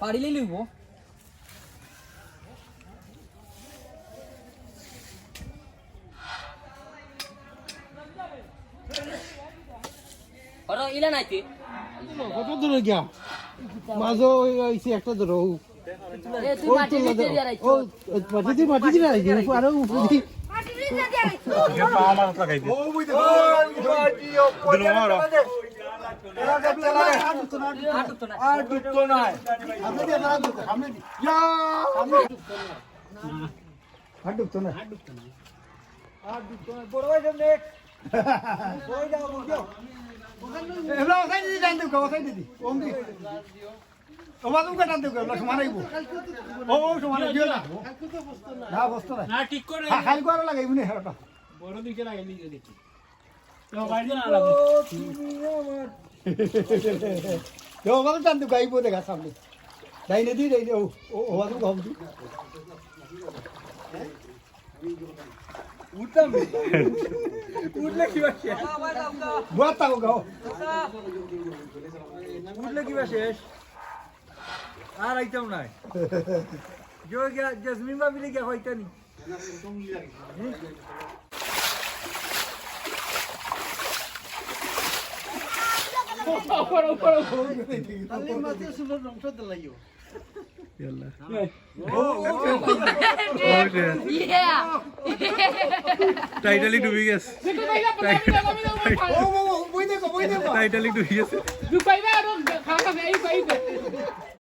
পারিলেই লইব ওরা ইলা নাইতে কত দূরে গিয়া মাঝে ওইছে একটা ধরো এ তুই মাটি দিতে দিয়া রাখছো ও মাটি দি রাখি আরো উপরে মাটি দিতে দিয়া রাখছো পা মাছ লাগাই দে ও বুঝতে দিলো মারা আর দুটো নাই আপনি দিয়ে দাঁড়া দুটো সামনে দি ইয়া সামনে আর দুটো না আর দুটো বড় ভাই সামনে ওই যাও বুঝো এলা ওখানে দিদি জানতে কো ওখানে দিদি ওম দি তোমার তো কাটান দেব না সমানাইব ও সমানে দিও না না বস্তু না না ঠিক করে খালি করে লাগাইব না হেটা বড় দিকে লাগাই নি দেখি তো বাইরে না লাগে তো বল টান দেব গাইব দেখা সামনে দাই নে দি দাই নে ও ও তো গম দি উঠতাম উঠলে কি বাকি বুয়া তাও গাও উঠলে কি শেষ আর আইতাম নাই जो क्या जस्मीन भाभी ने क्या होता नहीं अरे मत सुनो रंग तो दलाइयो yalla টাইটালি ডুবে গেছে ओ वो बोई देखो টাইটালি ডুবে গেছে Du país va a